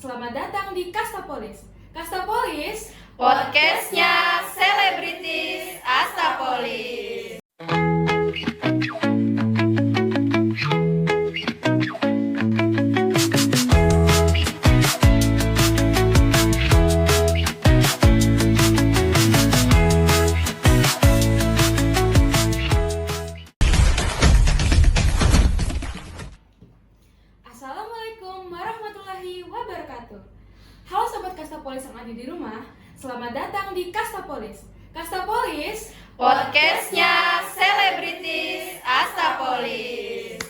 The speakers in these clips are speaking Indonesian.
Selamat datang di Kastapolis. Kastapolis, Podcastnya Selebritis Astapolis. Assalamualaikum warahmatullahi wabarakatuh. Halo sobat Kastapolis yang ada di rumah, selamat datang di Kastapolis. Kastapolis, Podcastnya Selebritis Astapolis.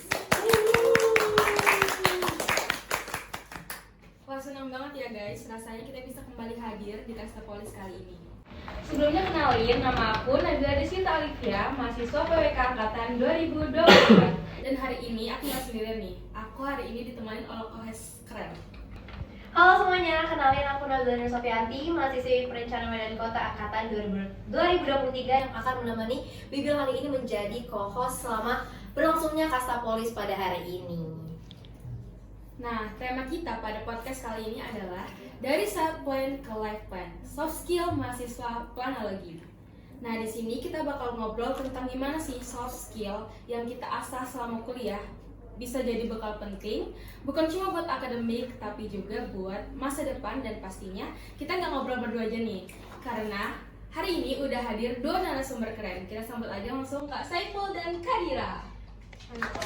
wah senang banget ya guys, rasanya kita bisa kembali hadir di Kastapolis kali ini. Sebelumnya kenalin, nama aku Nabila Desita Alivia, mahasiswa PWK Angkatan 2024. Dan hari ini aku gak sendirian nih, aku hari ini ditemani oleh kohes keren. Halo semuanya, kenalin aku Nabila Sofianti, mahasiswi Perencanaan dan Kota Angkatan 2023 yang akan menemani Bibil hari ini menjadi co-host selama berlangsungnya Kastapolis pada hari ini. Nah, tema kita pada podcast kali ini adalah dari side plan ke life plan, soft skill mahasiswa planologi. Nah, di sini kita bakal ngobrol tentang gimana sih soft skill yang kita asah selama kuliah bisa jadi bekal penting, bukan cuma buat akademik, tapi juga buat masa depan. Dan pastinya kita nggak ngobrol berdua aja nih, karena hari ini udah hadir dua narasumber keren. Kita sambut aja langsung Kak Saiful dan Kak Dira. Halo Kak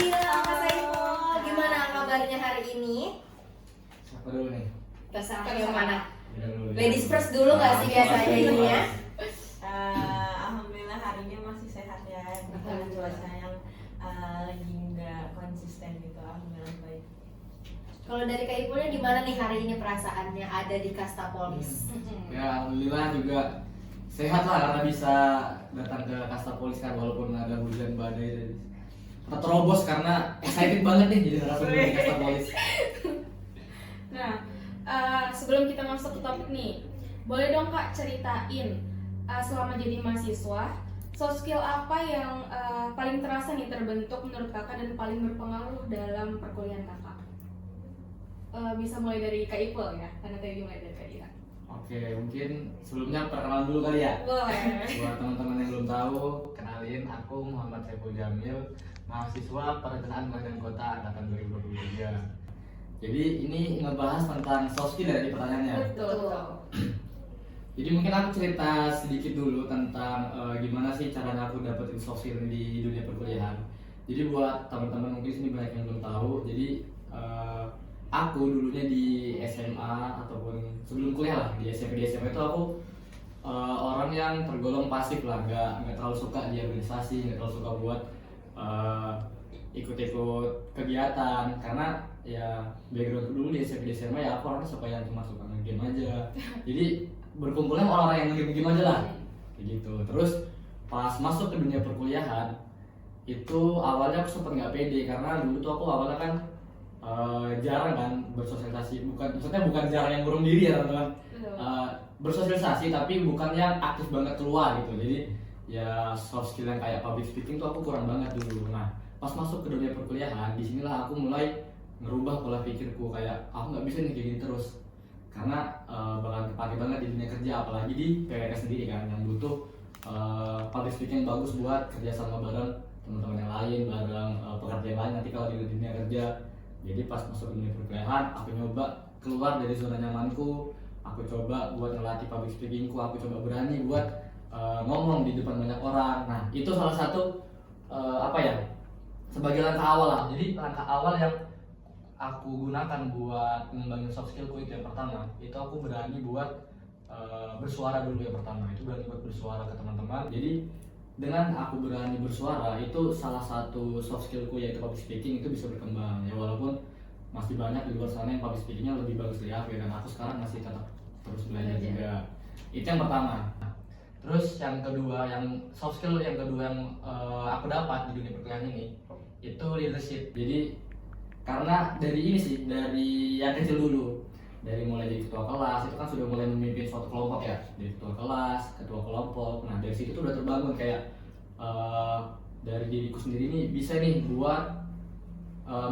Dira, Kak Saiful, gimana kabarnya hari ini? Siapa dulu nih? Terserah yang mana? Dulu, Ladies first dulu nggak sih biasanya ini ya? Alhamdulillah hari ini masih sehat ya. Karena cuaca yang lagi nggak konsisten gitu. Alhamdulillah baik. Kalau dari Kak Ipulnya gimana nih hari ini perasaannya ada di Kastapolis? Ya alhamdulillah juga sehat lah karena bisa datang ke Kastapolis kan walaupun ada hujan badai. Kita terobos karena excited banget nih jadi narasumber di Kastapolis. Nah, sebelum kita masuk ke topik nih, boleh dong Kak ceritain selama jadi mahasiswa, soft skill apa yang paling terasa nih terbentuk menurut Kakak dan paling berpengaruh dalam perkuliahan Kakak? Bisa mulai dari Kak Ipul ya, karena tadi mulai dari Kak Dira. Oke, mungkin sebelumnya perkenalan dulu kali ya. Boleh. Buat teman-teman yang belum tahu, kenalin aku Muhammad Saiful Jamil, mahasiswa Perencanaan dan Kota Angkatan 2023. Jadi ini ngebahas tentang soft skill ya di pertanyaannya. Betul. Jadi mungkin aku cerita sedikit dulu tentang gimana sih caranya aku dapetin soft skill di dunia perkuliahan. Jadi buat teman-teman mungkin sini banyak yang belum tahu. Jadi aku dulunya di SMA ataupun sebelum kuliah lah di SMP itu aku orang yang tergolong pasif lah, nggak terlalu suka di organisasi, nggak terlalu suka buat ikut-ikut kegiatan karena ya background dulu di SMP SMA ya aku orangnya suka yang cuma suka nge-game aja. Jadi berkumpulnya sama orang yang nge-game aja lah kayak gitu. Terus pas masuk ke dunia perkuliahan itu awalnya aku sempet nggak pede karena dulu tuh aku awalnya kan jarang kan bersosialisasi, maksudnya bukan jarang yang ngurung diri ya teman-teman. Bersosialisasi tapi bukan yang aktif banget keluar gitu. Jadi ya soft skill yang kayak public speaking tuh aku kurang banget dulu. Nah pas masuk ke dunia perkuliahan disinilah aku mulai ngerubah pola pikirku, kayak aku nggak bisa nih kayak gini terus karena bakal kepake banget di dunia kerja, apalagi di PWK sendiri kan yang butuh public speaking bagus buat kerja sama bareng teman-teman yang lain, bareng pekerja yang lain nanti kalau di dunia kerja. Jadi pas masuk dunia perkuliahan aku nyoba keluar dari zona nyamanku, aku coba buat ngelatih public speakingku, aku coba berani buat ngomong di depan banyak orang. Nah itu salah satu sebagai langkah awal lah. Jadi langkah awal yang aku gunakan buat mengembangin soft skillku itu yang pertama, itu aku berani buat bersuara dulu yang pertama. Itu berani buat bersuara ke teman-teman. Jadi dengan aku berani bersuara itu salah satu soft skillku yaitu public speaking itu bisa berkembang ya, walaupun masih banyak di luar sana yang public speakingnya lebih bagus dari aku ya, dan aku sekarang masih tetap terus belajar juga. Itu yang pertama. Terus yang kedua, yang soft skill yang kedua yang aku dapat di dunia perkuliahan ini itu leadership. Jadi karena dari ini sih, dari yang kecil dulu, dari mulai jadi ketua kelas itu kan sudah mulai memimpin suatu kelompok ya, dari ketua kelas, ketua kelompok. Nah dari situ tuh udah terbangun kayak dari diriku sendiri nih bisa nih buat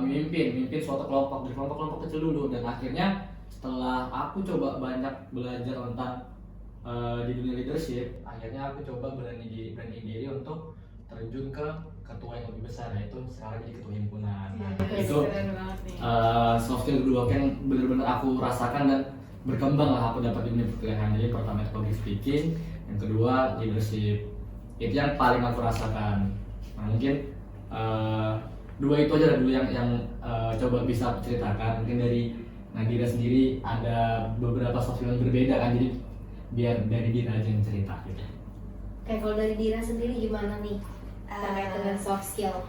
mimpin suatu kelompok, dari kelompok kecil dulu. Dan akhirnya setelah aku coba banyak belajar tentang di dunia leadership, akhirnya aku coba berani diri untuk terjun ke ketua yang lebih besar, yaitu sekarang jadi ketua himpunan. Nah, itu soft skill kedua kan benar-benar aku rasakan dan berkembang lah aku dapat di dunia perkuliahan. Jadi pertama itu public speaking, yang kedua leadership. Itu yang paling aku rasakan. Nah, mungkin dua itu aja lah dulu yang coba bisa aku ceritakan. Mungkin dari Nadira sendiri ada beberapa soft skill yang berbeda kan, jadi biar dari Dira aja yang cerita gitu. Kayak kalau dari Dira sendiri gimana nih terkait dengan soft skill?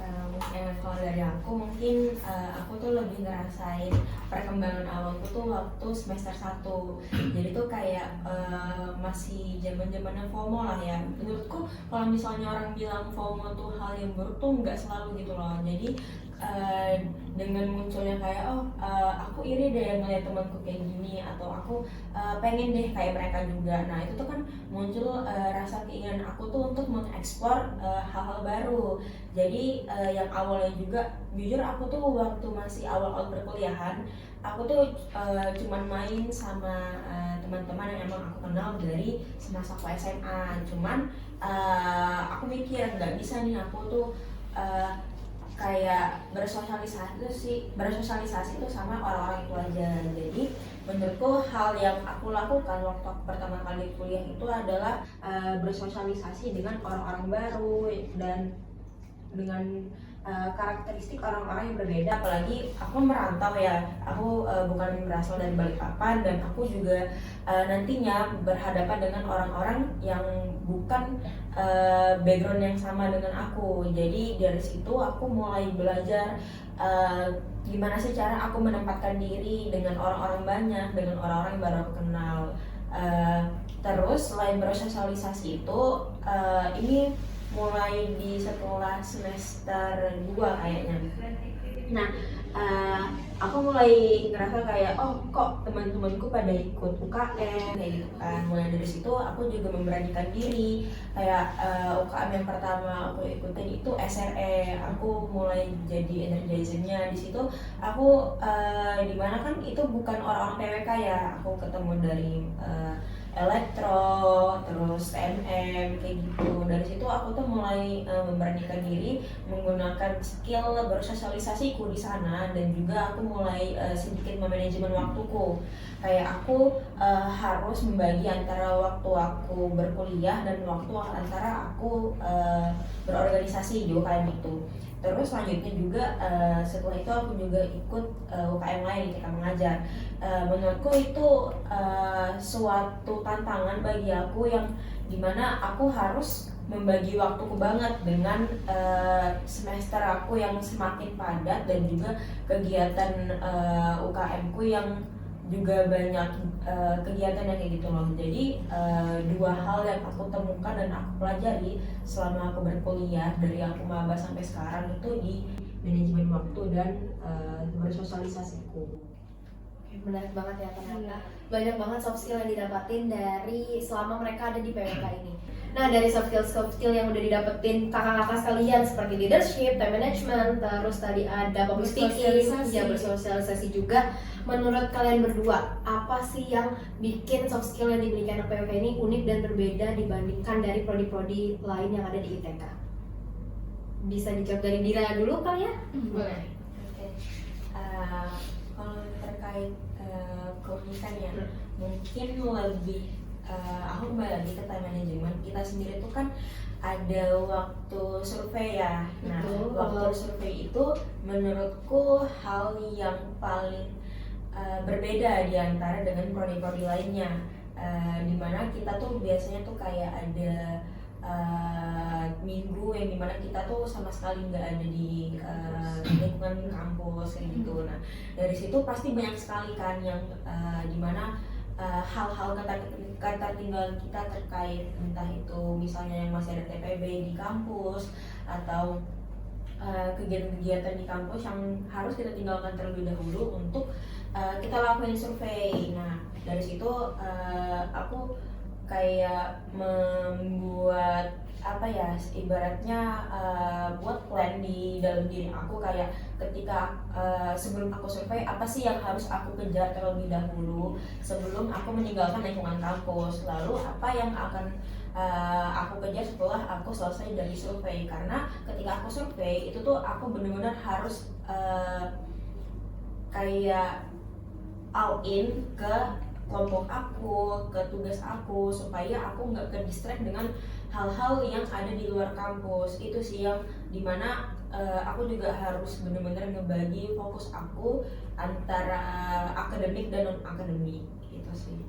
Mungkin kalau dari aku mungkin aku tuh lebih ngerasain perkembangan awalku tuh waktu semester 1. Jadi tuh kayak masih zaman-zamannya FOMO lah ya. Menurutku kalau misalnya orang bilang FOMO tuh hal yang buruk tuh nggak selalu gitu loh. Jadi dengan munculnya kayak aku iri deh ngeliat temanku kayak gini, atau aku pengen deh kayak mereka juga. Nah itu tuh kan muncul rasa keinginan aku tuh untuk mengeksplor hal-hal baru. Jadi yang awalnya juga jujur aku tuh waktu masih awal-awal perkuliahan, aku tuh cuman main sama teman-teman yang emang aku kenal dari semasa aku SMA. Cuman aku mikir nggak bisa nih aku tuh kayak bersosialisasi tuh sama orang-orang itu aja. Jadi menurutku hal yang aku lakukan waktu aku pertama kali kuliah itu adalah bersosialisasi dengan orang-orang baru dan dengan karakteristik orang-orang yang berbeda. Apalagi aku merantau ya, aku bukan berasal dari Balikpapan, dan aku juga nantinya berhadapan dengan orang-orang yang bukan background yang sama dengan aku. Jadi dari situ aku mulai belajar gimana sih cara aku menempatkan diri dengan orang-orang banyak, dengan orang-orang yang baru aku kenal. Terus selain bersosialisasi itu, ini mulai di setelah semester 2 kayaknya. Nah, aku mulai ngerasa kayak kok teman-temanku pada ikut UKM kayak gitu kan. Mulai dari situ aku juga memberanikan diri. Kayak UKM yang pertama aku ikutin itu SRE. Aku mulai jadi energizernya di situ. Aku dimana kan itu bukan orang-orang PWK ya. Aku ketemu dari elektro, terus TNM kayak gitu. Dari situ aku tuh mulai memberanikan diri menggunakan skill bersosialisasiku di sana, dan juga aku mulai sedikit memanajemen waktuku. Kayak aku harus membagi antara waktu aku berkuliah dan waktu antara aku berorganisasi di UKM itu. Terus selanjutnya juga setelah itu aku juga ikut UKM lain ketika mengajar. Menurutku itu suatu tantangan bagi aku yang dimana aku harus membagi waktuku banget dengan semester aku yang semakin padat, dan juga kegiatan UKM-ku yang juga banyak kegiatan yang kayak gitu loh. Jadi dua hal yang aku temukan dan aku pelajari selama aku berkuliah dari aku maba sampai sekarang itu di manajemen waktu dan bersosialisasiku. Menarik banget ya, ternyata banyak banget soft skill yang didapatin dari selama mereka ada di PWK ini. Nah, dari soft skill yang udah didapetin kakak-kakak sekalian seperti leadership, time management, terus tadi ada public speaking, ya bersosialisasi juga. Menurut kalian berdua, apa sih yang bikin soft skill yang dimiliki anak PWK ini unik dan berbeda dibandingkan dari prodi-prodi lain yang ada di ITK? Bisa dijawab dari Dira dulu kali ya? Boleh. Oke. Kalau terkait keunikan ya, mungkin lebih aku kembali lagi ke time management. Kita sendiri tuh kan ada waktu survei ya. Nah, waktu survei itu menurutku hal yang paling berbeda di antara dengan prodi-prodi lainnya. Dimana kita tuh biasanya tuh kayak ada minggu yang dimana kita tuh sama sekali nggak ada di lingkungan kampus kayak gitu. Nah dari situ pasti banyak sekali kan yang dimana hal-hal ketertinggalan kita terkait entah itu misalnya yang masih ada TPB di kampus atau kegiatan-kegiatan di kampus yang harus kita tinggalkan terlebih dahulu untuk kita lakuin survei. Nah dari situ aku kayak membuat apa ya, ibaratnya buat plan di dalam diri aku, kayak ketika sebelum aku survei apa sih yang harus aku kejar terlebih dahulu sebelum aku meninggalkan lingkungan kampus, lalu apa yang akan aku kejar setelah aku selesai dari survei. Karena ketika aku survei itu tuh aku benar-benar harus kayak all in ke kelompok aku, ke tugas aku, supaya aku nggak ke distract dengan hal-hal yang ada di luar kampus. Itu sih yang dimana aku juga harus benar-benar ngebagi fokus aku antara akademik dan non akademik, gitu sih.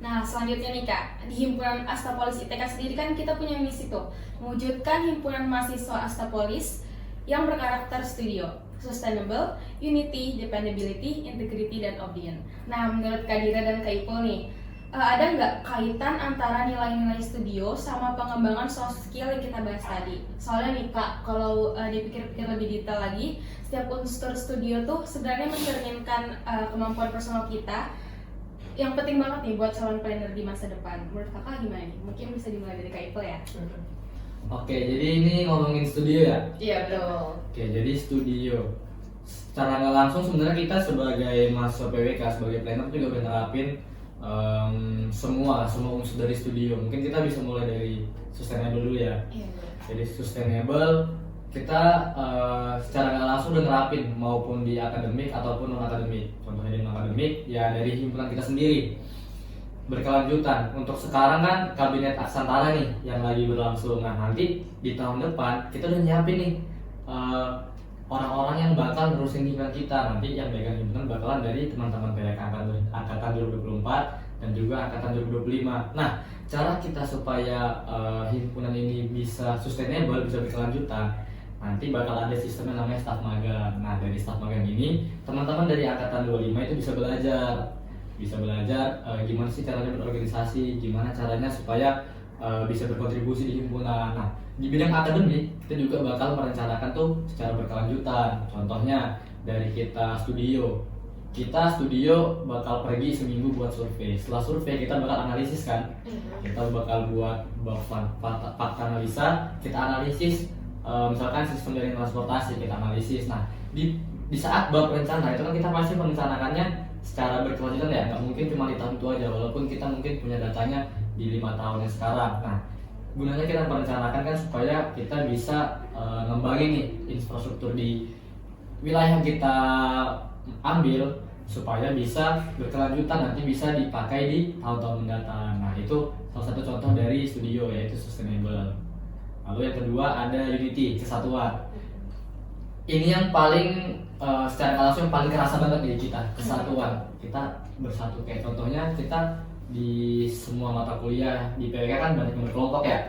Nah, selanjutnya nih Kak, di Himpunan Astapolis ITK sendiri kan kita punya misi tuh, mewujudkan himpunan mahasiswa Astapolis yang berkarakter studio, sustainable, unity, dependability, integrity, dan obedient. Nah, menurut Kak Dira dan Kak Ipul nih, ada nggak kaitan antara nilai-nilai studio sama pengembangan soft skill yang kita bahas tadi? Soalnya nih Kak, kalau dipikir-pikir lebih detail lagi, setiap unsur studio tuh sebenarnya mencerminkan kemampuan personal kita yang penting banget nih buat calon planner di masa depan. Menurut Kakak gimana nih? Mungkin bisa dimulai dari Kak Ipul ya? Oke, jadi ini ngomongin studio ya. Iya, betul. Oke, jadi studio. Secara nggak langsung sebenarnya kita sebagai mahasiswa PWK, sebagai planner juga udah nerapin semua unsur dari studio. Mungkin kita bisa mulai dari sustainable dulu ya. Iya, betul. Jadi sustainable kita secara nggak langsung udah nerapin maupun di akademik ataupun non akademik. Contohnya di non akademik ya dari himpunan kita sendiri. Berkelanjutan. Untuk sekarang kan kabinet Aksantara nih yang lagi berlangsung. Nah, nanti di tahun depan kita udah nyiapin nih orang-orang yang bakal nerusin himpunan kita. Nanti yang pegang himpunan bakalan dari teman-teman PWK angkatan 2024 dan juga angkatan 2025. Nah, cara kita supaya himpunan ini bisa sustainable, bisa berkelanjutan, nanti bakal ada sistem yang namanya staff magang. Nah, dari staff magang ini teman-teman dari angkatan 25 itu bisa belajar gimana sih caranya berorganisasi, gimana caranya supaya bisa berkontribusi di himpunan. Nah, di bidang akademik kita juga bakal merencanakan tuh secara berkelanjutan. Contohnya dari kita studio bakal pergi seminggu buat survei. Setelah survei kita bakal analisis kan, kita bakal buat fakta analisa, kita analisis misalkan sistem dari transportasi kita analisis. Nah, di saat bab rencana itu kan kita pasti merencanakannya secara berkelanjutan ya, nggak mungkin cuma di tahun itu aja, walaupun kita mungkin punya datanya di 5 tahun yang sekarang. Nah, gunanya kita merencanakan kan supaya kita bisa ngembangin nih infrastruktur di wilayah yang kita ambil supaya bisa berkelanjutan, nanti bisa dipakai di tahun-tahun mendatang. Nah, itu salah satu contoh dari studio, yaitu sustainable. Lalu yang kedua ada unity, kesatuan. Ini yang paling secara langsung paling kerasa banget di kita, kesatuan. Kita bersatu, kayak contohnya kita di semua mata kuliah di PWK kan banyak yang berkelompok ya.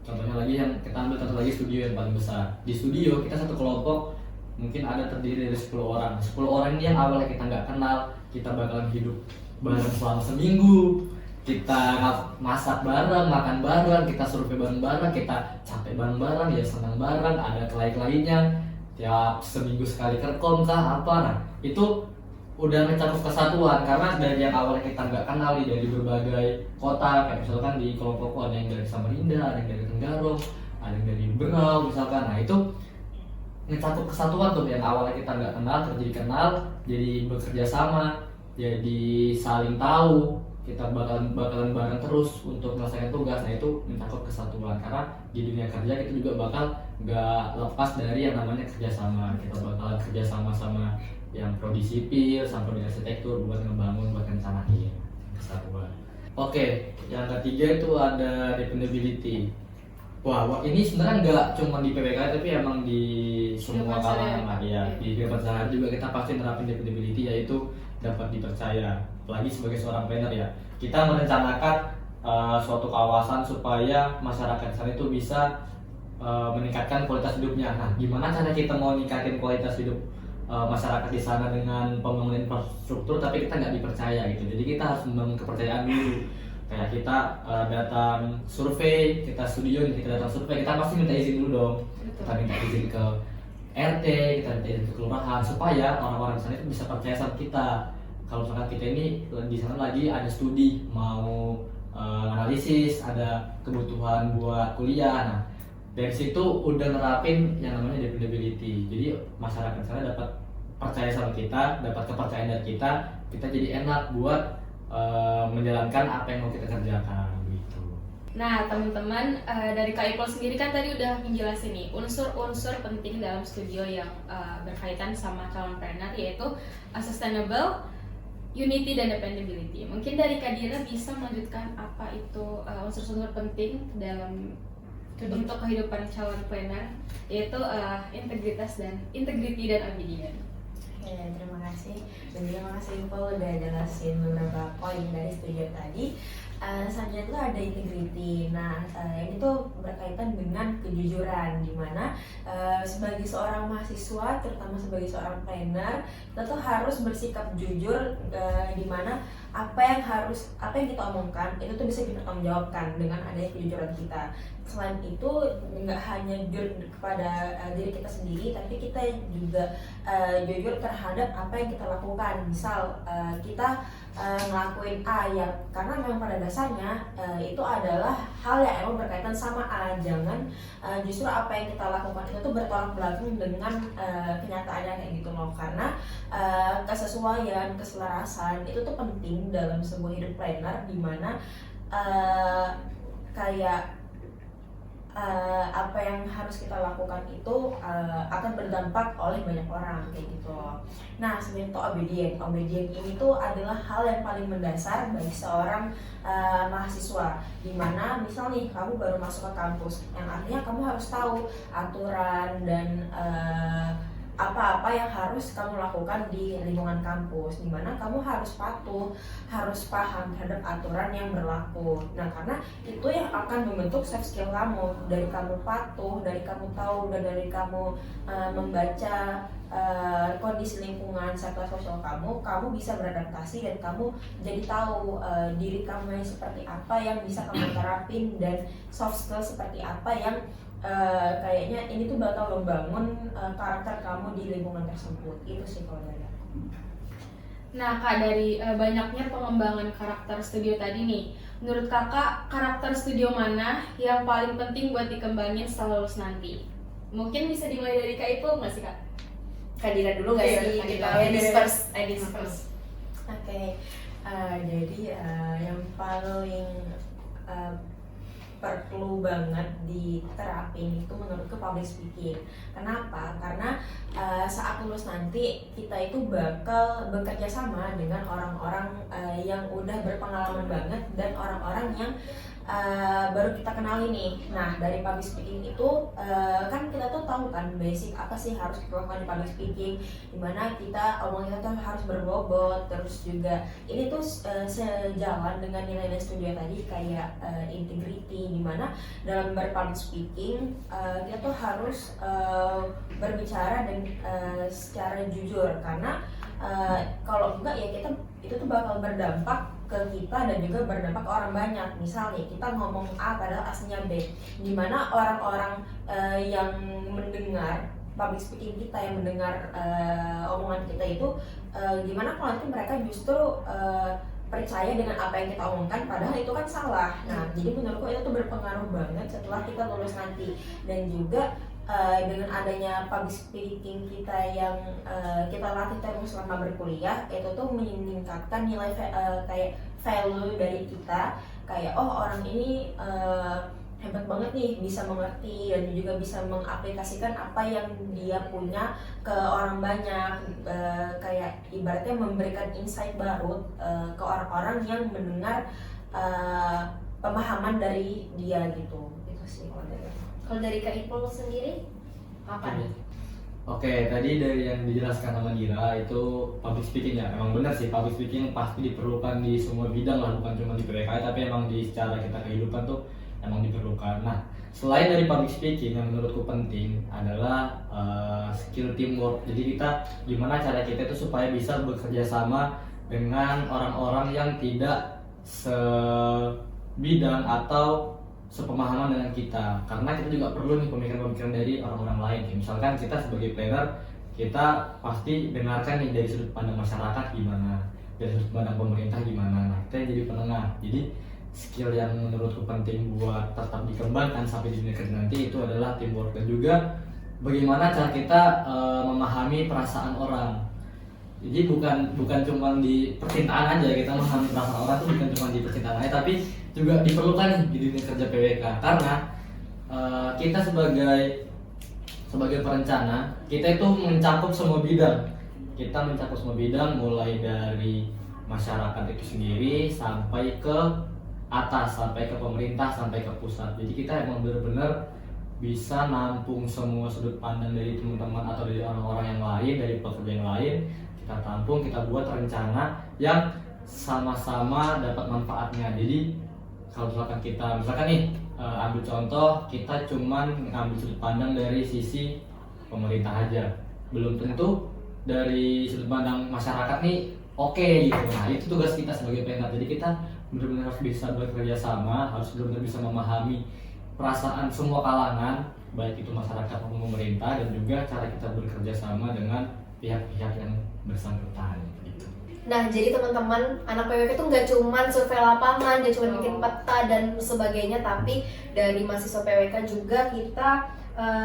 Contohnya lagi yang kita ambil contoh lagi studio yang paling besar. Di studio kita satu kelompok mungkin ada terdiri dari 10 orang. 10 orang ini yang awalnya kita nggak kenal, kita bakalan hidup bareng selama seminggu. Kita masak bareng, makan bareng, kita survei bareng-bareng, kita capek bareng-bareng, ya senang bareng, ada kelai-kelainya. Tiap seminggu sekali kerkom kah apa. Nah, itu udah mencakup kesatuan karena dari yang awalnya kita nggak kenal nih, dari berbagai kota, kayak misalkan di kelompokku ada yang dari Samarinda, ada yang dari Tenggarong, ada yang dari Berau misalkan. Nah, itu mencakup kesatuan tuh, yang awalnya kita nggak kenal jadi kenal, jadi bekerja sama, jadi saling tahu, kita bakalan bareng terus untuk menyelesaikan tugas. Nah, itu mencakup kesatuan karena di dunia kerja kita juga bakal nggak lepas dari yang namanya kerjasama. Kita bakalan kerjasama sama yang prodi sipil sampai di arsitektur buat ngebangun, buat rencanain kesatuan. Oke, yang ketiga itu ada dependability. Wah, ini sebenarnya nggak cuma di PWK tapi emang di semua kalangan lah ya. Di kehidupan sehari juga kita pasti nerapin dependability, yaitu dapat dipercaya. Apalagi sebagai seorang planner ya, kita merencanakan suatu kawasan supaya masyarakat di sana itu bisa meningkatkan kualitas hidupnya. Nah, gimana cara kita mau meningkatkan kualitas hidup masyarakat di sana dengan pembangunan infrastruktur tapi kita nggak dipercaya gitu. Jadi kita harus membangun kepercayaan dulu. Kayak kita datang survei, kita studio, kita datang survei, kita pasti minta izin dulu dong. Kita minta izin ke RT, kita minta izin ke kelurahan supaya orang-orang di sana itu bisa percaya sama kita. Kalau misalkan kita ini di sana lagi ada studi mau analisis, ada kebutuhan buat kuliah. Nah, dari situ udah nerapin yang namanya dependability. Jadi masyarakat sana dapat percaya sama kita, dapat kepercayaan dari kita jadi enak buat menjalankan apa yang mau kita kerjakan gitu. Nah, teman-teman, dari Kak Ipul sendiri kan tadi udah menjelasin nih unsur-unsur penting dalam studio yang berkaitan sama calon planner, yaitu sustainable, unity, dan dependability. Mungkin dari Kak Dira bisa melanjutkan apa itu unsur-unsur penting dalam untuk kehidupan calon planner, yaitu integritas dan integrity dan obedience. Oke, terima kasih. Dan terima kasih Paul udah jelasin beberapa poin dari studio tadi. Selanjutnya itu ada integrity. Nah, ini tuh berkaitan dengan kejujuran, dimana sebagai seorang mahasiswa, terutama sebagai seorang planner, kita tuh harus bersikap jujur, dimana apa yang kita omongkan itu tuh bisa dipertanggungjawabkan dengan adanya kejujuran kita. Selain itu, nggak hanya jujur kepada diri kita sendiri, tapi kita juga jujur terhadap apa yang kita lakukan. Misal kita ngelakuin A ya, karena memang pada dasarnya itu adalah hal yang emang berkaitan sama A. Jangan justru apa yang kita lakukan itu tuh bertolak belakang dengan kenyataannya kayak gitu loh. Karena kesesuaian, keselarasan itu tuh penting dalam sebuah hidup planner, dimana kayak apa yang harus kita lakukan itu akan berdampak oleh banyak orang kayak gitu loh. Nah, sebenarnya itu obedient ini tuh adalah hal yang paling mendasar bagi seorang mahasiswa, dimana misal nih kamu baru masuk ke kampus, yang artinya kamu harus tahu aturan dan apa-apa yang harus kamu lakukan di lingkungan kampus, dimana kamu harus patuh, harus paham terhadap aturan yang berlaku. Nah, karena itu yang akan membentuk soft skill kamu. Dari kamu patuh, dari kamu tahu, dan dari kamu membaca kondisi lingkungan serta sosial kamu bisa beradaptasi dan kamu jadi tahu diri kamu yang seperti apa yang bisa kamu terapin, dan soft skill seperti apa yang kayaknya ini tuh bakal membangun karakter kamu di lingkungan tersebut. Itu sih kalau dari aku. Nah, Kak, dari banyaknya pengembangan karakter studio tadi nih, menurut Kakak karakter studio mana yang paling penting buat dikembangin setelah lulus nanti? Mungkin bisa dimulai dari Kak Ipul nggak sih, Kak? Kak Dira dulu nggak sih? Kak Kita Dira. ladies first. Oke, jadi yang paling perlu banget diterapin itu menurutku public speaking. Kenapa? Karena saat lulus nanti kita itu bakal bekerja sama dengan orang-orang yang udah berpengalaman banget dan orang-orang yang baru kita kenali nih. Nah, dari public speaking itu kan kita tuh tahu kan basic apa sih harus kita lakukan di public speaking, dimana kita omongnya tuh harus berbobot, terus juga ini tuh sejalan dengan nilai-nilai studio tadi kayak integrity, dimana dalam berpublic speaking kita tuh harus berbicara dan secara jujur, karena kalau enggak ya kita itu tuh bakal berdampak ke kita dan juga berdampak ke orang banyak. Misal nih kita ngomong A padahal aslinya B, dimana orang-orang yang mendengar public speaking kita, yang mendengar omongan kita itu gimana kalau nanti mereka justru percaya dengan apa yang kita omongkan padahal itu kan salah. Nah, jadi menurutku itu tuh berpengaruh banget setelah kita lulus nanti. Dan juga dengan adanya public speaking kita yang kita latih terus selama berkuliah, itu tuh meningkatkan nilai kayak value dari kita, kayak oh orang ini hebat banget nih, bisa mengerti dan juga bisa mengaplikasikan apa yang dia punya ke orang banyak, kayak ibaratnya memberikan insight baru ke orang-orang yang mendengar pemahaman dari dia gitu. Itu sih kalau dari aku. Kalau dari Kak Ipul sendiri apa nih? Oke, tadi dari yang dijelaskan sama Dira itu public speaking ya, emang benar sih public speaking pasti diperlukan di semua bidang lah, bukan cuma di PPKI tapi emang di secara kita kehidupan tuh emang diperlukan. Nah, selain dari public speaking yang menurutku penting adalah skill teamwork. Jadi kita gimana cara kita itu supaya bisa bekerja sama dengan orang-orang yang tidak sebidang atau sepemahaman dengan kita, karena kita juga perlu nih pemikiran-pemikiran dari orang-orang lain. Misalkan kita sebagai planner, kita pasti dengarkan nih dari sudut pandang masyarakat gimana, dari sudut pandang pemerintah gimana. Nah, kita jadi penengah. Jadi skill yang menurutku penting buat tetap dikembangkan sampai di dunia kerja nanti itu adalah teamwork dan juga bagaimana cara kita memahami perasaan orang. Jadi bukan cuma di percintaan aja kita memahami perasaan orang tuh bukan cuma di percintaan aja, tapi juga diperlukan nih di dunia kerja PWK karena kita sebagai perencana kita itu mencakup semua bidang. Kita mencakup semua bidang mulai dari masyarakat itu sendiri sampai ke atas, sampai ke pemerintah, sampai ke pusat. Jadi kita emang benar-benar bisa nampung semua sudut pandang dari teman-teman atau dari orang-orang yang lain, dari pekerja yang lain. Kita tampung, kita buat rencana yang sama-sama dapat manfaatnya. Jadi kalau misalkan nih ambil contoh, kita cuman ngambil sudut pandang dari sisi pemerintah aja, belum tentu dari sudut pandang masyarakat nih oke gitu. Nah itu tugas kita sebagai pengat. Jadi kita benar-benar harus bisa bekerja sama, harus benar-benar bisa memahami perasaan semua kalangan, baik itu masyarakat maupun pemerintah, dan juga cara kita bekerja sama dengan pihak-pihak yang bersangkutan gitu. Nah, jadi teman-teman, anak PWK itu nggak cuman survei lapangan, nggak cuman bikin peta dan sebagainya, tapi dari mahasiswa PWK juga kita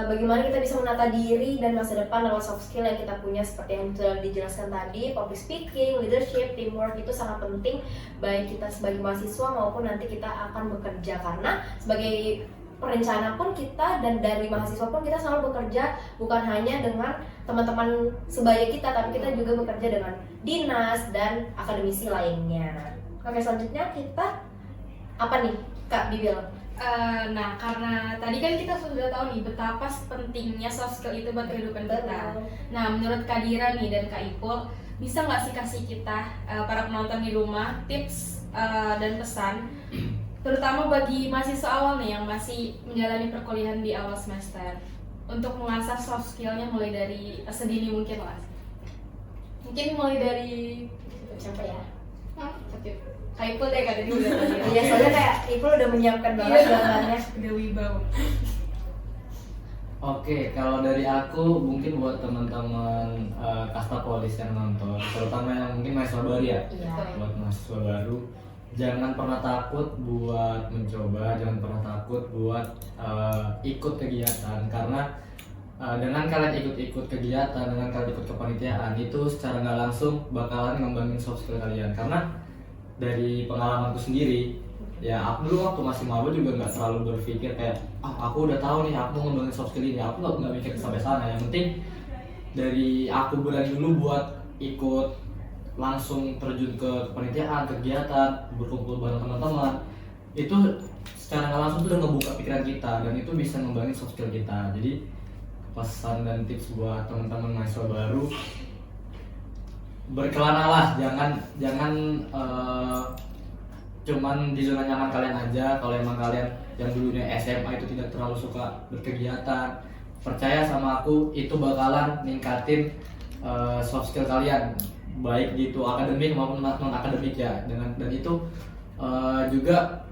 bagaimana kita bisa menata diri dan masa depan lewat soft skill yang kita punya seperti yang sudah dijelaskan tadi, public speaking, leadership, teamwork itu sangat penting baik kita sebagai mahasiswa maupun nanti kita akan bekerja, karena sebagai perencana pun kita dan dari mahasiswa pun kita selalu bekerja bukan hanya dengan teman-teman sebaya kita, tapi kita juga bekerja dengan dinas dan akademisi lainnya. Oke, selanjutnya kita apa nih Kak Bibil? Nah, karena tadi kan kita sudah tahu nih betapa pentingnya soft skill itu buat kehidupan kita. Nah, menurut Kak Dira nih dan Kak Ipul, bisa nggak sih kasih kita para penonton di rumah tips dan pesan, terutama bagi mahasiswa awal nih yang masih menjalani perkuliahan di awal semester, untuk mengasah soft skillnya mulai dari sedini mungkin lah. Mungkin mulai dari Siapa ya? Kak Ipul deh, Kak Diri udah tadi. Iya, soalnya kayak Ipul udah menyiapkan banget jawabannya. Udah wibawa. Oke, kalau dari aku mungkin buat teman-teman Kasta Polis yang nonton, terutama yang mungkin mahasiswa baru ya, Iya. buat mahasiswa baru, jangan pernah takut buat mencoba, jangan pernah takut buat ikut kegiatan, karena dengan kalian ikut kegiatan, dengan kalian ikut kepanitiaan itu secara nggak langsung bakalan ngembangin soft skill kalian. Karena dari pengalamanku sendiri, ya aku dulu waktu masih maba juga nggak terlalu berpikir kayak aku udah tahu nih aku mau ngembangin soft skill ini, aku nggak mikir sampai sana. Yang penting dari aku berani dulu buat ikut langsung terjun ke kepanitiaan, kegiatan, berkumpul bareng teman-teman, itu secara nggak langsung tuh udah ngebuka pikiran kita dan itu bisa ngembangin soft skill kita. Jadi pesan dan tips buat teman-teman mahasiswa baru, berkelana lah, jangan cuman di zona nyaman kalian aja. Kalau emang kalian yang dulunya SMA itu tidak terlalu suka berkegiatan, percaya sama aku itu bakalan ningkatin soft skill kalian, baik gitu akademik maupun non akademik ya. Dan itu juga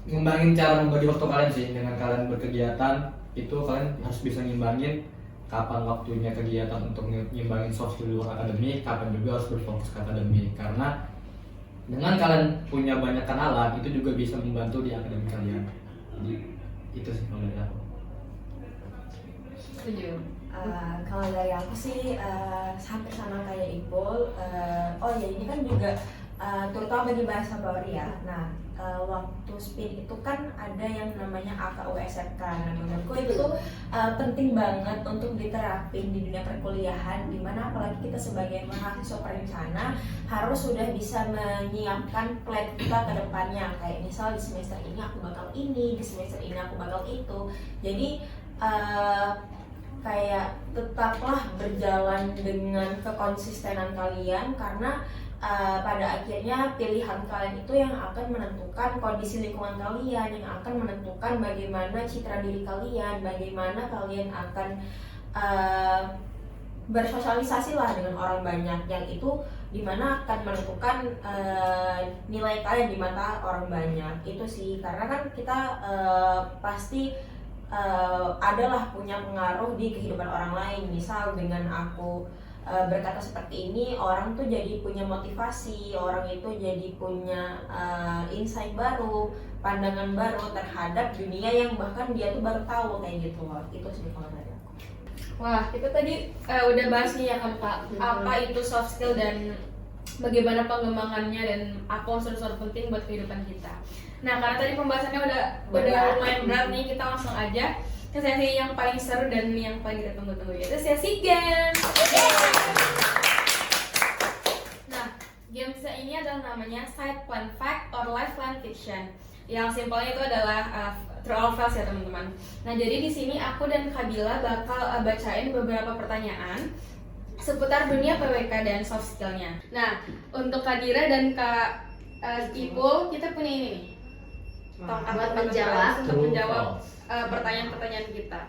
ngembangin cara membagi waktu kalian sih. Dengan kalian berkegiatan itu kalian harus bisa ngimbangin kapan waktunya kegiatan untuk ngimbangin soft skill di luar akademik, kapan juga harus berfokus ke akademik. Karena dengan kalian punya banyak kenalan itu juga bisa membantu di akademik kalian. Jadi itu sih kalau dari aku. Setuju. Kalau dari aku sih hampir sama kayak Ipul. Oh ya, ini kan juga terutama bagi bahasa Bauri ya. Nah, waktu SPIN itu kan ada yang namanya AKU SMK. Nah, menurutku itu tuh penting banget untuk diterapin di dunia perkuliahan, dimana apalagi kita sebagai mahasiswa perencana harus sudah bisa menyiapkan plan kita ke depannya. Kayak misal di semester ini aku bakal ini, di semester ini aku bakal itu. Jadi kayak tetaplah berjalan dengan kekonsistenan kalian, karena pada akhirnya pilihan kalian itu yang akan menentukan kondisi lingkungan kalian, yang akan menentukan bagaimana citra diri kalian, bagaimana kalian akan bersosialisasi lah dengan orang banyak, yang itu dimana akan menentukan nilai kalian di mata orang banyak. Itu sih, karena kan kita pasti adalah punya pengaruh di kehidupan orang lain. Misal dengan aku berkata seperti ini, orang tuh jadi punya motivasi, orang itu jadi punya insight baru, pandangan baru terhadap dunia yang bahkan dia tuh baru tahu kayak gitu loh. Itu sih kalau dari aku. Wah, kita tadi udah bahas nih ya kan Kak, apa itu soft skill dan bagaimana pengembangannya dan apa unsur-unsur penting buat kehidupan kita. Nah, karena tadi pembahasannya udah lumayan berat nih, kita langsung aja ke sesi yang paling seru dan yang paling kita tunggu-tunggu, yaitu sesi games. Nah, games ini adalah namanya Side Plan Fact or Life Plan Fiction. Yang simpelnya itu adalah True or False ya teman-teman. Nah, jadi di sini aku dan Kabila bakal bacain beberapa pertanyaan seputar dunia PWK dan soft skillnya. Nah, untuk Kadira dan Kak Ipul, kita punya ini nih, tongkat Buat tongkat menjawab. untuk menjawab pertanyaan-pertanyaan kita.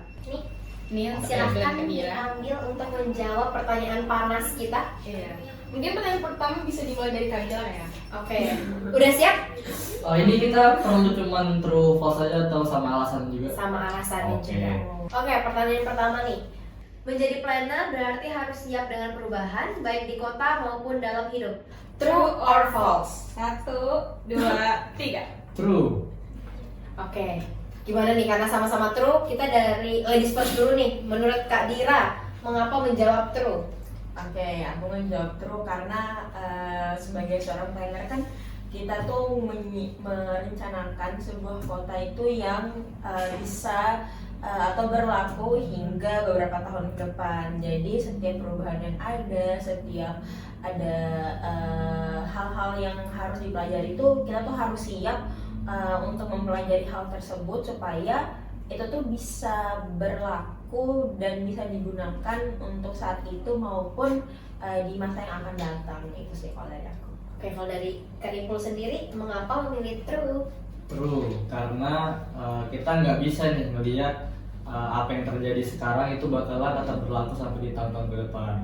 Nih, Silahkan Kadira. diambil untuk menjawab pertanyaan panas kita. Iya. Mungkin pertanyaan pertama bisa dimulai dari Kabila ya. Oke, udah siap? Oh, ini kita perlu cuman true false aja atau sama alasan juga? Sama alasannya Oke. juga. Oke, pertanyaan pertama nih. Menjadi planner berarti harus siap dengan perubahan baik di kota maupun dalam hidup. True or false? 1, 2, 3. True. Oke, gimana nih? Karena sama-sama true, kita dari ladies first dulu nih. Menurut Kak Dira, mengapa menjawab true? Oke, aku menjawab true karena sebagai seorang planner kan kita tuh merencanakan sebuah kota itu yang bisa atau berlaku hingga beberapa tahun ke depan. Jadi setiap perubahan yang ada, setiap ada hal-hal yang harus dipelajari itu kita tuh harus siap untuk mempelajari hal tersebut supaya itu tuh bisa berlaku dan bisa digunakan untuk saat itu maupun di masa yang akan datang. Itu sih kalau dari aku. Oke, kalau dari Kak Ipul sendiri, mengapa memilih true? True, karena kita nggak bisa nih melihat apa yang terjadi sekarang itu bakalan tetap berlaku sampai di tahun-tahun ke depan,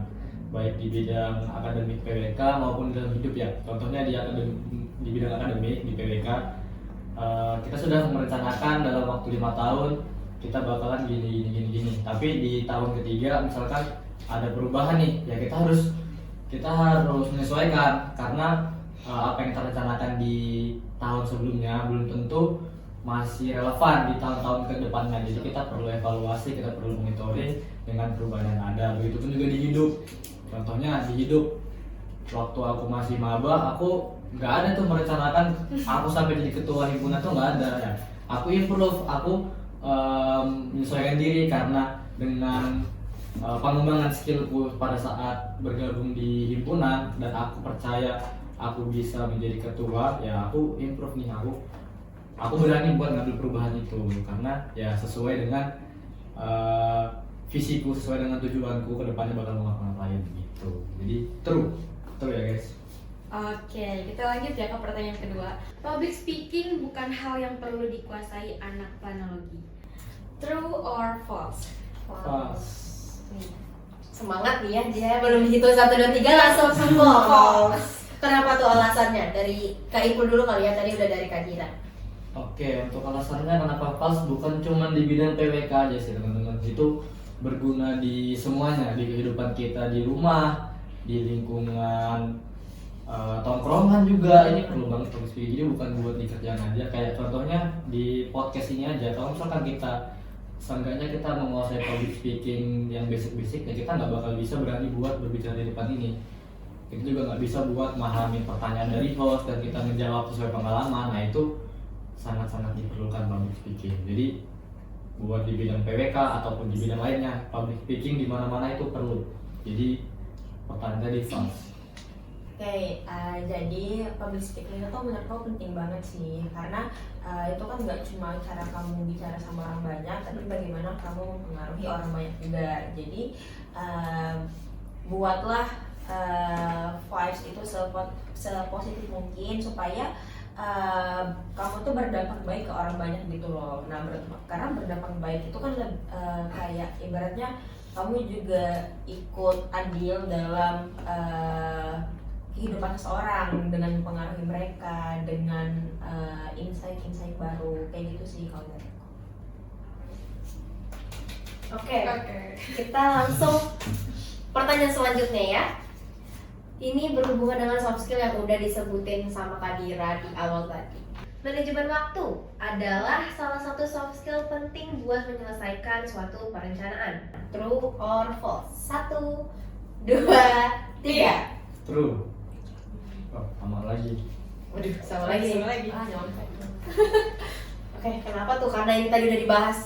baik di bidang akademik PWK maupun di dalam hidup ya. Contohnya di bidang akademik di PWK, kita sudah merencanakan dalam waktu 5 tahun kita bakalan gini. Tapi di tahun ketiga misalkan ada perubahan nih, ya kita harus menyesuaikan karena apa yang kita rencanakan di tahun sebelumnya belum tentu masih relevan di tahun-tahun ke depannya. Jadi kita perlu evaluasi, kita perlu monitoring dengan perubahan yang ada. Begitupun juga di hidup. Contohnya di hidup, waktu aku masih maba, aku nggak ada tuh merencanakan aku sampai jadi ketua himpunan tuh nggak ada ya. Aku improve, aku menyesuaikan diri karena dengan pengembangan skillku pada saat bergabung di himpunan dan aku percaya aku bisa menjadi ketua, ya aku improve nih, aku berani buat ngambil perubahan itu karena ya sesuai dengan visiku, sesuai dengan tujuanku ke depannya bakal mau ngapain gitu. Jadi true ya guys. Oke, kita lanjut ya ke pertanyaan kedua. Public speaking bukan hal yang perlu dikuasai anak planologi. True or false? False. Semangat nih ya, dia belum dihitung 1, 2, 3 langsung semua false. Kenapa tuh alasannya? Dari Kak Ipul dulu kali ya, tadi udah dari Kak Dira. Oke, untuk alasannya kenapa false bukan cuma di bidang PWK aja sih teman-teman. Itu berguna di semuanya, di kehidupan kita, di rumah, di lingkungan tongkrongan juga. Ini perlu banget public speaking, jadi bukan buat di kerjaan aja. Kayak contohnya di podcast ini aja, kalau misalkan seenggaknya kita menguasai public speaking yang basic-basic, ya kita nggak bakal bisa berani buat berbicara di depan ini. Kita juga nggak bisa buat memahami pertanyaan dari host dan kita menjawab sesuai pengalaman. Nah itu sangat-sangat diperlukan public speaking. Jadi buat di bidang PWK ataupun di bidang lainnya, public speaking di mana-mana itu perlu. Jadi pertanyaan tadi false. Oke, jadi public speaking itu menurutku penting banget sih, karena itu kan nggak cuma cara kamu bicara sama orang banyak, tapi bagaimana kamu mempengaruhi orang banyak juga. Jadi buatlah vibes itu sepositif mungkin supaya kamu tuh berdampak baik ke orang banyak gitu loh. Nah, karena berdampak baik itu kan kayak ibaratnya kamu juga ikut andil dalam kehidupan seseorang dengan mempengaruhi mereka dengan insight-insight baru kayak gitu sih kalau dari aku. Oke, kita langsung Pertanyaan selanjutnya ya. Ini berhubungan dengan soft skill yang udah disebutin sama Kak Dira di awal tadi. Manajemen waktu adalah salah satu soft skill penting buat menyelesaikan suatu perencanaan. True or false? 1, 2, 3. True. Oh, sama lagi. Waduh, sama lagi. Ah, nyontek. Oke, kenapa tuh? Karena ini tadi udah dibahas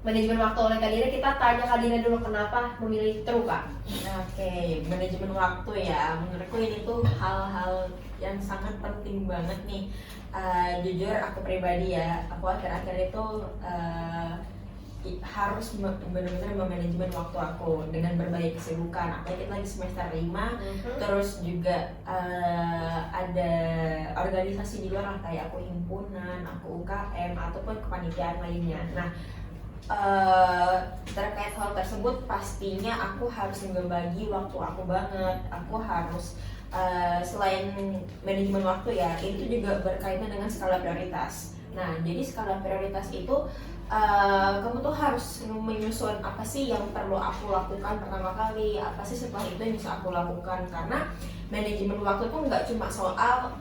manajemen waktu oleh Kak Dira, kita tanya Kak Dira dulu kenapa memilih true, Kak? Oke, manajemen waktu ya. Menurutku ini tuh hal-hal yang sangat penting banget nih. Jujur aku pribadi ya, aku akhir-akhir itu harus benar-benar memanajemen waktu aku dengan berbagai kesibukan. Apalagi kita lagi semester 5, terus juga ada organisasi di luar lah, kayak aku himpunan, aku UKM ataupun kepanitiaan lainnya. Nah, terkait hal tersebut pastinya aku harus membagi waktu aku banget. Aku harus selain manajemen waktu ya, itu juga berkaitan dengan skala prioritas. Nah, jadi skala prioritas itu kamu tuh harus menyusun apa sih yang perlu aku lakukan pertama kali, apa sih setelah itu yang bisa aku lakukan. Karena manajemen waktu tuh nggak cuma soal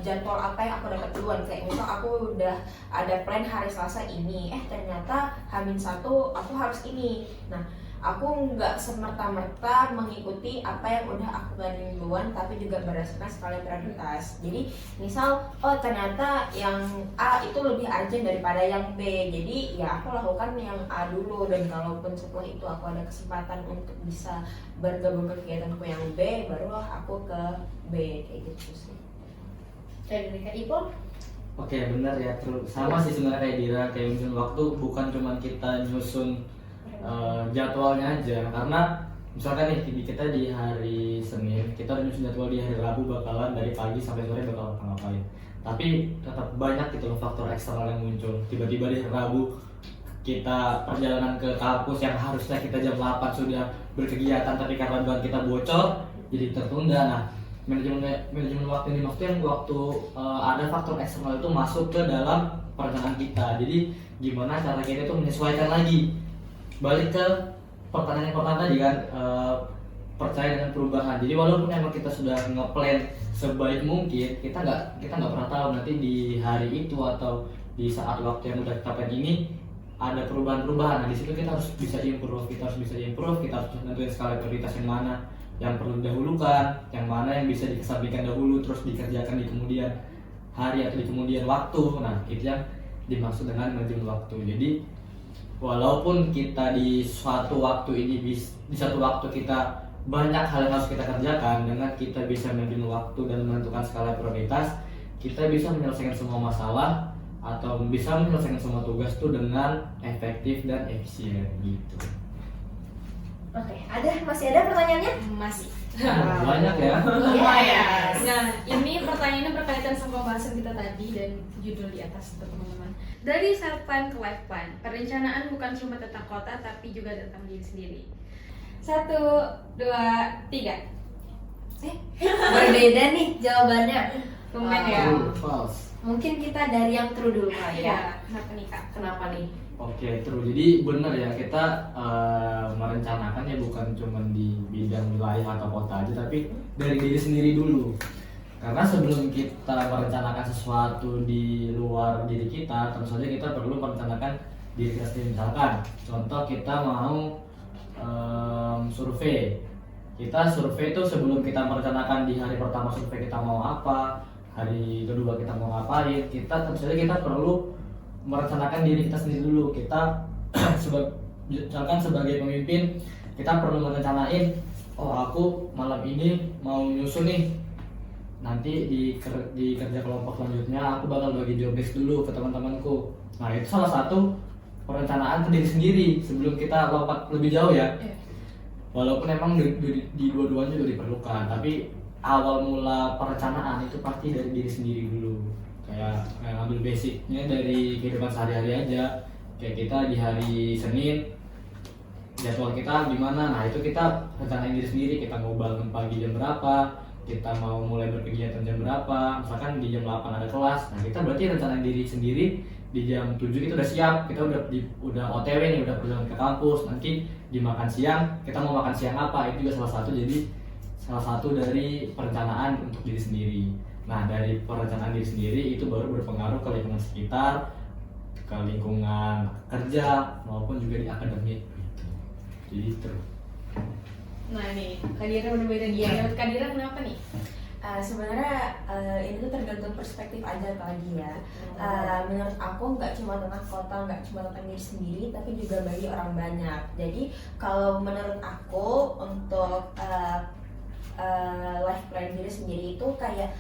jadwal apa yang aku dapat duluan. Kayak misal aku udah ada plan hari Selasa ini, ternyata H-1 aku harus ini. Nah, aku nggak semerta-merta mengikuti apa yang udah aku planning duluan, tapi juga berdasarkan skala prioritas. Jadi misal, oh ternyata yang A itu lebih urgent daripada yang B, jadi ya aku lakukan yang A dulu, dan kalaupun setelah itu aku ada kesempatan untuk bisa bergabung ke kegiatanku yang B, barulah aku ke B, kayak gitu sih. Dari Kak Ipul? Oke, benar ya. Sama sih sebenarnya kayak Dira, kayak manajemen waktu bukan cuma kita nyusun jadwalnya aja. Karena misalkan nih kita di hari Senin, kita udah nyusun jadwal di hari Rabu bakalan dari pagi sampai sore bakal ngapain. Tapi tetap banyak gitu loh faktor eksternal yang muncul. Tiba-tiba di hari Rabu kita perjalanan ke kampus yang harusnya kita jam 8 sudah berkegiatan, tapi karena ban kita bocor jadi tertunda. Nah, manajemen waktu ini yang waktu ada faktor eksternal itu masuk ke dalam perencanaan kita. Jadi gimana cara kita itu menyesuaikan lagi. Balik ke pertanyaan yang pertama tadi kan, percaya dengan perubahan. Jadi walaupun emang kita sudah ngeplan sebaik mungkin, kita nggak pernah tahu nanti di hari itu atau di saat waktu yang udah kita plan ini ada perubahan-perubahan. Nah, di situ kita harus bisa improve, kita harus nentuin skala prioritas yang mana yang perlu didahulukan, yang mana yang bisa dikesampingkan dahulu terus dikerjakan di kemudian hari atau di kemudian waktu. Nah, itu yang dimaksud dengan manajemen waktu. Jadi walaupun kita di suatu waktu ini di satu waktu kita banyak hal yang harus kita kerjakan, dengan kita bisa manajemen waktu dan menentukan skala prioritas, kita bisa menyelesaikan semua masalah atau bisa menyelesaikan semua tugas itu dengan efektif dan efisien gitu. Oke, masih ada pertanyaannya? Masih. Banyak ya. Yes. Nah, ini pertanyaannya berkaitan sama pembahasan kita tadi dan judul di atas teman-teman. Dari self plan ke life plan, perencanaan bukan cuma tentang kota tapi juga tentang diri sendiri. 1, 2, 3. Berbeda nih jawabannya. Tumben ya. True, false. Mungkin kita dari yang true dulu kali ya. Kenapa nih Kak? Kenapa nih? Oke, true. Jadi benar ya, kita merencanakan ya bukan cuma di bidang wilayah atau kota aja, tapi dari diri sendiri dulu. Karena sebelum kita merencanakan sesuatu di luar diri kita, tentu saja kita perlu merencanakan diri kita sendiri. Misalkan, contoh kita mau survei. Kita survei itu sebelum kita merencanakan di hari pertama survei kita mau apa, hari kedua kita mau ngapain, kita tentu saja kita perlu merencanakan diri kita sendiri dulu. Kita misalkan sebagai pemimpin, kita perlu merencanain, oh aku malam ini mau nyusun nih, nanti di kerja kelompok selanjutnya aku bakal bagi job desk dulu ke teman-temanku. Nah, itu salah satu perencanaan ke diri sendiri sebelum kita lompat lebih jauh ya. Walaupun emang di dua-duanya juga diperlukan, tapi awal mula perencanaan itu pasti dari diri sendiri dulu. Kayak ngambil basicnya dari kehidupan sehari-hari aja. Kayak kita di hari Senin, jadwal kita gimana, nah itu kita rencanain diri sendiri. Kita mau bangun pagi jam berapa, kita mau mulai berkegiatan jam berapa. Misalkan di jam 8 ada kelas, nah kita berarti rencanain diri sendiri. Di jam 7 kita udah siap, kita udah OTW nih, udah perjalanan ke kampus. Nanti di makan siang kita mau makan siang apa, itu juga salah satu dari perencanaan untuk diri sendiri. Nah, dari perencanaan diri sendiri itu baru berpengaruh ke lingkungan sekitar, ke lingkungan kerja maupun juga di akademik gitu. Jadi itu. Nah nih, Kadira udah beda dia. Menurut Kadira kenapa nih? Sebenarnya ini tuh tergantung perspektif aja lagi ya. Menurut aku nggak cuma tentang kota, nggak cuma tentang diri sendiri, tapi juga bagi orang banyak. Jadi kalau menurut aku untuk life plan diri sendiri itu kayak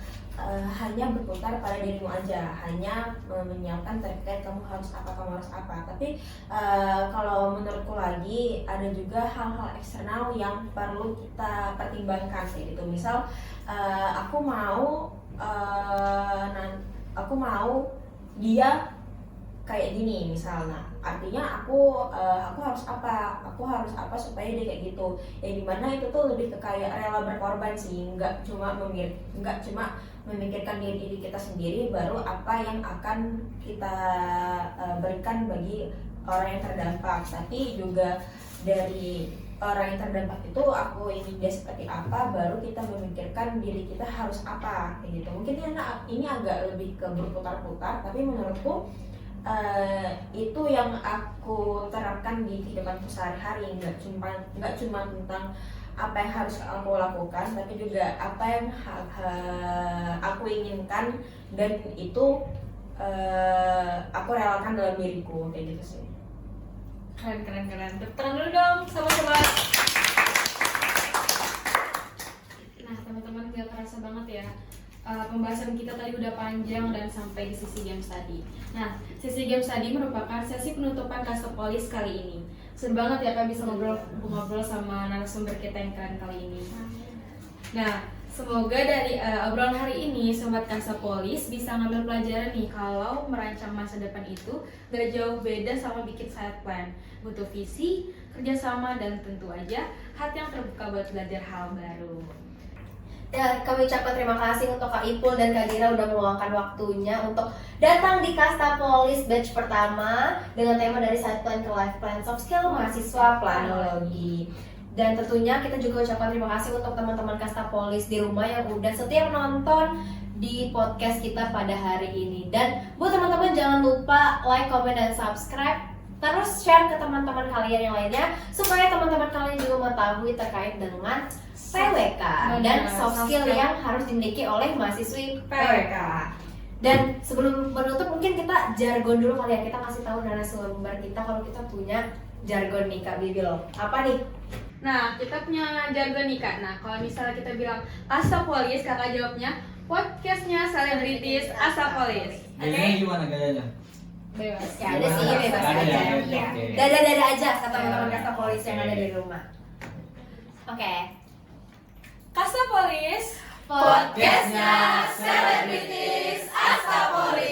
hanya berputar pada dirimu aja, hanya menyiapkan terkait kamu harus apa. Tapi kalau menurutku lagi ada juga hal-hal eksternal yang perlu kita pertimbangkan kayak gitu. Misal aku mau dia kayak gini misalnya, artinya aku harus apa supaya dia kayak gitu. Yang dimana itu tuh lebih ke kayak rela berkorban sih, nggak cuma memikirkan diri kita sendiri, baru apa yang akan kita berikan bagi orang yang terdampak, tapi juga dari orang yang terdampak itu aku ingin dia seperti apa, baru kita memikirkan diri kita harus apa kayak gitu. Mungkin ini agak lebih ke berputar-putar, tapi menurutku itu yang aku terapkan di kehidupanku sehari-hari. Nggak cuma tentang apa yang harus aku lakukan, tapi juga apa yang aku inginkan, dan itu aku relakan dalam diriku kayak gitu sih. Keren. Tepuk tangan dulu dong, sobat-sobat. Nah teman-teman, gak kerasa banget ya, pembahasan kita tadi udah panjang dan sampai di sisi games tadi. Nah, sisi games tadi merupakan sesi penutupan Kastapolis kali ini. Seru banget ya Kak bisa ngobrol sama narasumber kita yang keren kali ini. Nah, semoga dari obrolan hari ini Sobat Kastapolis bisa ngambil pelajaran nih, kalau merancang masa depan itu gak jauh beda sama bikin side plan. Butuh visi, kerjasama, dan tentu aja hati yang terbuka buat belajar hal baru. Ya, kami ucapkan terima kasih untuk Kak Ipul dan Kak Dira udah meluangkan waktunya untuk datang di Kastapolis batch pertama dengan tema dari side plan ke life plan, soft skill mahasiswa planologi. Dan tentunya kita juga ucapkan terima kasih untuk teman-teman Kastapolis di rumah yang udah setia menonton di podcast kita pada hari ini. Dan buat teman-teman jangan lupa like, comment, dan subscribe. Terus share ke teman-teman kalian yang lainnya supaya teman-teman kalian juga mengetahui terkait dengan PWK dan soft skill yang harus dimiliki oleh mahasiswi PWK. Dan sebelum menutup mungkin kita jargon dulu kali ya, kita kasih tahu narasumber kita kalau kita punya jargon nih Kak Bibil. Apa nih? Nah, kita punya jargon nih Kak. Nah, kalau misalnya kita bilang Kastapolis, Kakak jawabnya podcastnya Selebritis Astapolis. Gayanya gimana gayanya? Bebas. Ya ada sih, bebas Ada aja. ya? Iya. Oke. Dada-dada aja kata teman-teman Kastapolis yang ada di rumah. Oke. Kastapolis, Podcastnya Selebritis Astapolis.